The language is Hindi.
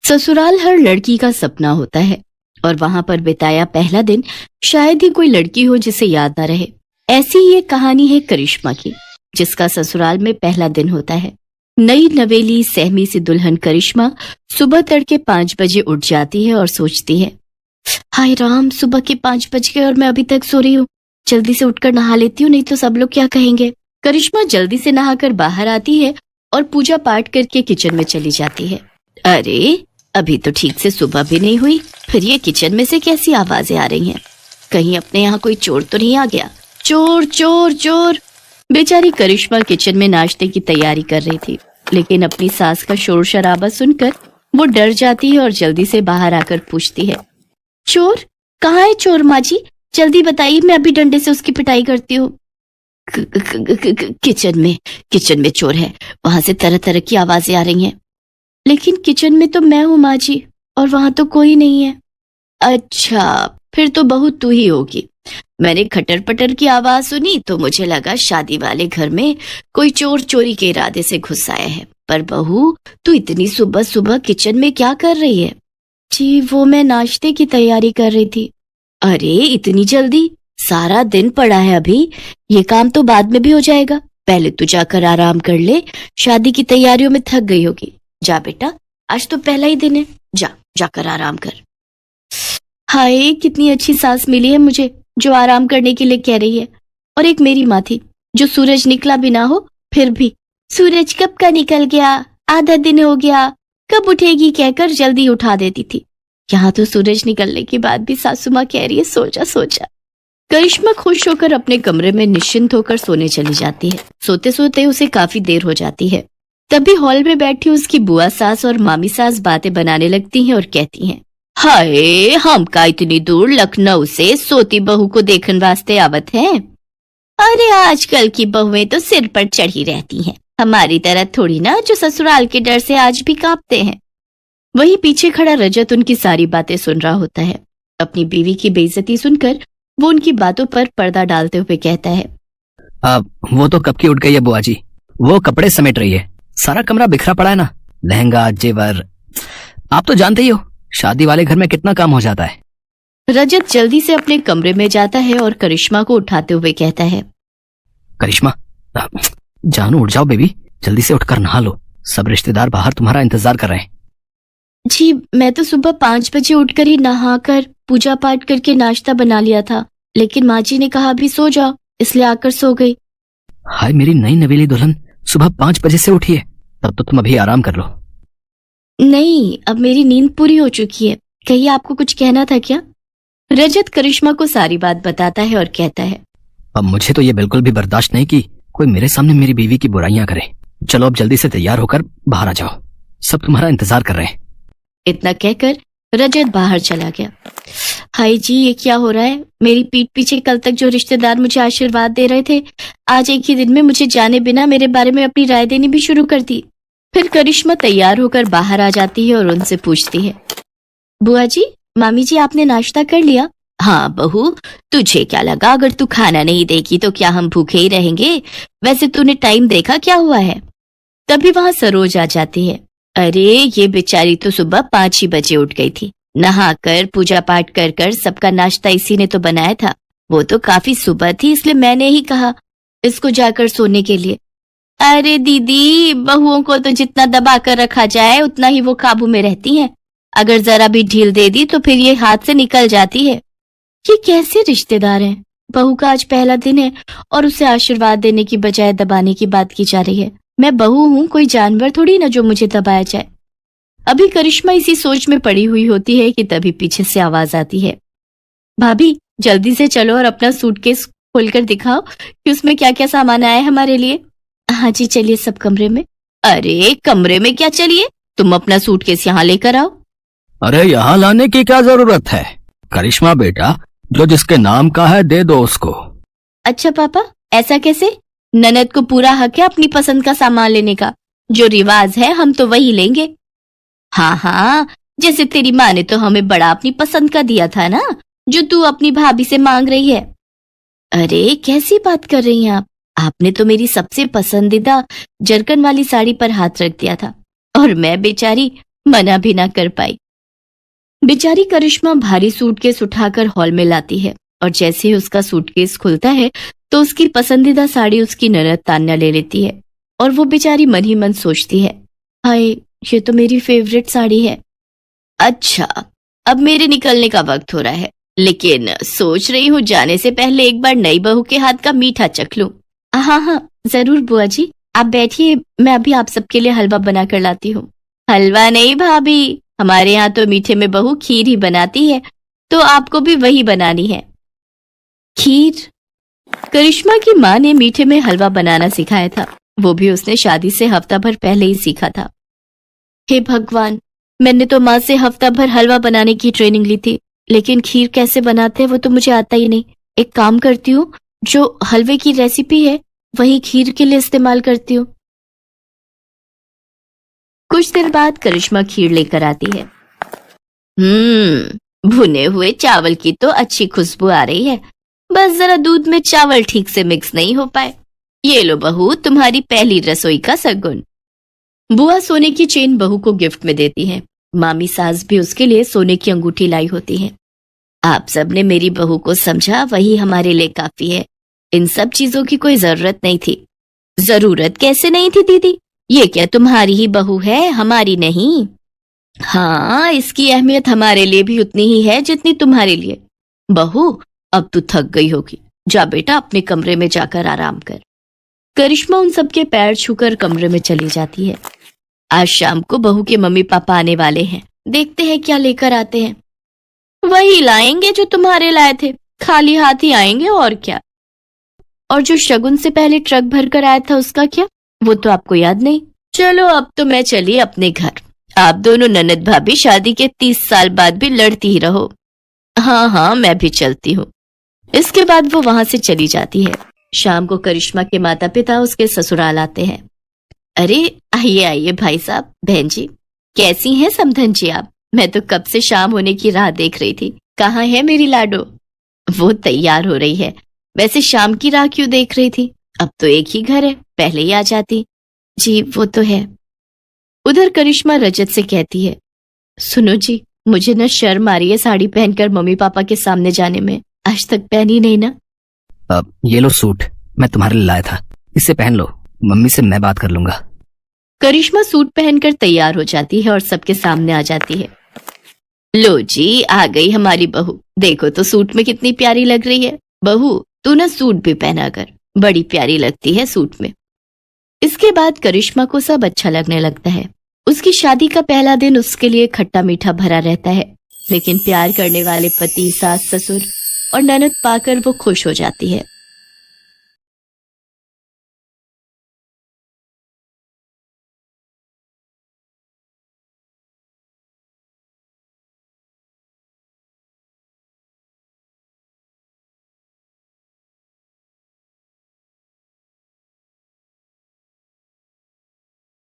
ससुराल हर लड़की का सपना होता है और वहां पर बिताया पहला दिन शायद ही कोई लड़की हो जिसे याद ना रहे। ऐसी ही एक कहानी है करिश्मा की, जिसका ससुराल में पहला दिन होता है। नई नवेली सहमी सी दुल्हन करिश्मा सुबह तड़के 5 बजे उठ जाती है और सोचती है, हाय राम, सुबह के 5 बज गए और मैं अभी तक सो रही हूँ। जल्दी से उठकर नहा लेती हूँ, नहीं तो सब लोग क्या कहेंगे। करिश्मा जल्दी से नहाकर बाहर आती है और पूजा पाठ करके किचन में चली जाती है। अरे, अभी तो ठीक से सुबह भी नहीं हुई, फिर ये किचन में से कैसी आवाजें आ रही हैं? कहीं अपने यहाँ कोई चोर तो नहीं आ गया? चोर चोर चोर! बेचारी करिश्मा किचन में नाश्ते की तैयारी कर रही थी, लेकिन अपनी सास का शोर शराबा सुनकर वो डर जाती है और जल्दी से बाहर आकर पूछती है, चोर? कहाँ है चोर माँ जी? जल्दी बताइए, मैं अभी डंडे से उसकी पिटाई करती हूँ। किचन में चोर है, वहां से तरह तरह की आवाजें आ रही हैं। लेकिन किचन में तो मैं हूँ माँ जी, और वहां तो कोई नहीं है। अच्छा, फिर तो बहू तू ही होगी। मैंने खटर पटर की आवाज सुनी तो मुझे लगा शादी वाले घर में कोई चोर चोरी के इरादे से घुस आया है। पर बहू, तू इतनी सुबह सुबह किचन में क्या कर रही है? जी, वो मैं नाश्ते की तैयारी कर रही थी। अरे, इतनी जल्दी? सारा दिन पड़ा है अभी, ये काम तो बाद में भी हो जाएगा। पहले तू जाकर आराम कर ले, शादी की तैयारियों में थक गई होगी। जा बेटा, आज तो पहला ही दिन है, जाकर आराम कर। हाय, कितनी अच्छी सास मिली है मुझे, जो आराम करने के लिए कह रही है। और एक मेरी माँ थी, जो सूरज निकला भी ना हो फिर भी, सूरज कब का निकल गया, आधा दिन हो गया, कब उठेगी कहकर जल्दी उठा देती थी। यहाँ तो सूरज निकलने के बाद भी सासू माँ कह रही है, सो जा सो जा। करिश्मा खुश होकर अपने कमरे में निश्चिंत होकर सोने चली जाती है। सोते सोते उसे काफी देर हो जाती है। तभी हॉल में बैठी उसकी बुआ सास और मामी सास बातें बनाने लगती हैं और कहती हैं, हाय, हम का इतनी दूर लखनऊ से सोती बहू को देखने वास्ते आवत हैं। अरे, आजकल की बहुएं तो सिर पर चढ़ी रहती हैं, हमारी तरह थोड़ी ना, जो ससुराल के डर से आज भी कांपते हैं। वहीं पीछे खड़ा रजत उनकी सारी बातें सुन रहा होता है। अपनी बीवी की बेइज्जती सुनकर वो उनकी बातों पर पर्दा डालते हुए कहता है, वो तो कब की उठ गई है बुआ जी, वो कपड़े समेट रही है, सारा कमरा बिखरा पड़ा है ना, लहंगा जेवर, आप तो जानते ही हो शादी वाले घर में कितना काम हो जाता है। रजत जल्दी से अपने कमरे में जाता है और करिश्मा को उठाते हुए कहता है, करिश्मा, जानू उठ जाओ बेबी, जल्दी से उठकर नहा लो, सब रिश्तेदार बाहर तुम्हारा इंतजार कर रहे हैं। जी, मैं तो सुबह 5 बजे उठकर ही नहाकर पूजा पाठ करके नाश्ता बना लिया था, लेकिन माँ जी ने कहा अभी सो जाओ, इसलिए आकर सो गई। हाय मेरी नई नवेली दुल्हन, सुबह 5 बजे से उठी है, तब तो तुम अभी आराम कर लो। नहीं, अब मेरी नींद पूरी हो चुकी है, कहिए आपको कुछ कहना था क्या? रजत करिश्मा को सारी बात बताता है और कहता है, अब मुझे तो ये बिल्कुल भी बर्दाश्त नहीं कि कोई मेरे सामने मेरी बीवी की बुराइयां करे। चलो अब जल्दी से तैयार होकर बाहर आ जाओ, सब तुम्हारा इंतजार कर रहे हैं। इतना कहकर रजत बाहर चला गया। हाय जी, ये क्या हो रहा है? मेरी पीठ पीछे कल तक जो रिश्तेदार मुझे आशीर्वाद दे रहे थे, आज एक ही दिन में मुझे जाने बिना मेरे बारे में अपनी राय देनी भी शुरू कर दी। फिर करिश्मा तैयार होकर बाहर आ जाती है और उनसे पूछती है, बुआ जी, मामी जी, आपने नाश्ता कर लिया? हाँ बहू, तुझे क्या लगा अगर तू खाना नहीं देगी तो क्या हम भूखे ही रहेंगे? वैसे तूने टाइम देखा क्या हुआ है? तभी वहां सरोज आ जाती है। अरे, ये बेचारी तो सुबह 5 ही बजे उठ गई थी, नहाकर पूजा पाठ कर कर सबका नाश्ता इसी ने तो बनाया था। वो तो काफी सुबह थी, इसलिए मैंने ही कहा इसको जाकर सोने के लिए। अरे दीदी, बहुओं को तो जितना दबा कर रखा जाए उतना ही वो काबू में रहती हैं। अगर जरा भी ढील दे दी तो फिर ये हाथ से निकल जाती है। ये कैसे रिश्तेदार हैं? बहू का आज पहला दिन है और उसे आशीर्वाद देने की बजाय दबाने की बात की जा रही है। मैं बहू हूँ, कोई जानवर थोड़ी ना जो मुझे दबाया जाए। अभी करिश्मा इसी सोच में पड़ी हुई होती है कि तभी पीछे से आवाज आती है, भाभी जल्दी से चलो और अपना सूटकेस खोलकर दिखाओ कि उसमें क्या क्या सामान आया है हमारे लिए। हाँ जी, चलिए सब कमरे में। अरे, कमरे में क्या चलिए, तुम अपना सूटकेस यहाँ लेकर आओ। अरे, यहाँ लाने की क्या जरूरत है? करिश्मा बेटा, जो जिसके नाम का है दे दो उसको। अच्छा पापा, ऐसा कैसे? ननद को पूरा हक है अपनी पसंद का सामान लेने का, जो रिवाज है हम तो वही लेंगे। हाँ हाँ, जैसे तेरी माँ ने तो हमें बड़ा अपनी पसंद का दिया था ना, जो तू अपनी भाभी से मांग रही है। अरे, कैसी बात कर रही हैं आप? आपने तो मेरी सबसे पसंदीदा जरकन वाली साड़ी पर हाथ रख दिया था और मैं बेचारी मना भी ना कर पाई। बेचारी करिश्मा भारी सूटकेस उठाकर हॉल में लाती है और जैसे ही उसका सूटकेस खुलता है तो उसकी पसंदीदा साड़ी उसकी ननद तान्या ले लेती है और वो बेचारी मन ही मन सोचती है, हाय ये तो मेरी फेवरेट साड़ी है। अच्छा, अब मेरे निकलने का वक्त हो रहा है, लेकिन सोच रही हूँ जाने से पहले एक बार नई बहू के हाथ का मीठा चख लूं। हाँ हाँ जरूर बुआ जी, आप बैठिए, मैं अभी आप सबके लिए हलवा बना कर लाती हूँ। हलवा नहीं भाभी, हमारे यहाँ तो मीठे में बहू खीर ही बनाती है, तो आपको भी वही बनानी है। खीर? करिश्मा की माँ ने मीठे में हलवा बनाना सिखाया था, वो भी उसने शादी से हफ्ता भर पहले ही सीखा था। हे भगवान, मैंने तो माँ से हफ्ता भर हलवा बनाने की ट्रेनिंग ली थी, लेकिन खीर कैसे बनाते हैं वो तो मुझे आता ही नहीं। एक काम करती हूँ, जो हलवे की रेसिपी है वही खीर के लिए इस्तेमाल करती हूँ। कुछ देर बाद करिश्मा खीर लेकर आती है। भुने हुए चावल की तो अच्छी खुशबू आ रही है, बस जरा दूध में चावल ठीक से मिक्स नहीं हो पाए। ये लो बहू, तुम्हारी पहली रसोई का शगुन। बुआ सोने की चेन बहू को गिफ्ट में देती है। मामी सास भी उसके लिए सोने की अंगूठी लाई होती है। आप सबने मेरी बहू को समझा, वही हमारे लिए काफी है। इन सब चीजों की कोई जरूरत नहीं थी। जरूरत कैसे नहीं थी दीदी? ये क्या तुम्हारी ही बहू है, हमारी नहीं? हाँ, इसकी अहमियत हमारे लिए भी उतनी ही है जितनी तुम्हारे लिए। बहू, अब तू थक गई होगी, जा बेटा अपने कमरे में जाकर आराम कर। करिश्मा उन सबके पैर छूकर कमरे में चली जाती है। आज शाम को बहू के मम्मी पापा आने वाले हैं, देखते हैं क्या लेकर आते हैं। वही लाएंगे जो तुम्हारे लाए थे, खाली हाथ ही आएंगे और क्या। और जो शगुन से पहले ट्रक भर कर आया था उसका क्या, वो तो आपको याद नहीं। चलो अब तो मैं चली अपने घर। आप दोनों ननद भाभी शादी के 30 साल बाद भी लड़ती ही रहो। हाँ हाँ मैं भी चलती हूँ। इसके बाद वो वहां से चली जाती है। शाम को करिश्मा के माता पिता उसके ससुराल आते हैं। अरे आइए आइए भाई साहब, बहन जी, कैसी हैं समधन जी आप? मैं तो कब से शाम होने की राह देख रही थी। कहाँ है मेरी लाडो? वो तैयार हो रही है। वैसे शाम की राह क्यों देख रही थी? अब तो एक ही घर है, पहले ही आ जाती। जी वो तो है। उधर करिश्मा रजत से कहती है, सुनो जी, मुझे न शर्म आ रही है साड़ी पहनकर मम्मी पापा के सामने जाने में। आज तक पहनी नहीं ना। ये लो सूट, मैं तुम्हारे लिए लाया था, इसे पहन लो, मम्मी से मैं बात कर लूंगा। करिश्मा सूट पहनकर तैयार हो जाती है और सबके सामने आ जाती है। लो जी, आ गई हमारी बहू। देखो तो सूट में कितनी प्यारी लग रही है। बहू तू ना सूट भी पहना कर, बड़ी प्यारी लगती है सूट में। इसके बाद करिश्मा को सब अच्छा लगने लगता है। उसकी शादी का पहला दिन उसके लिए खट्टा मीठा भरा रहता है, लेकिन प्यार करने वाले पति, सास, ससुर और ननद पाकर वो खुश हो जाती है।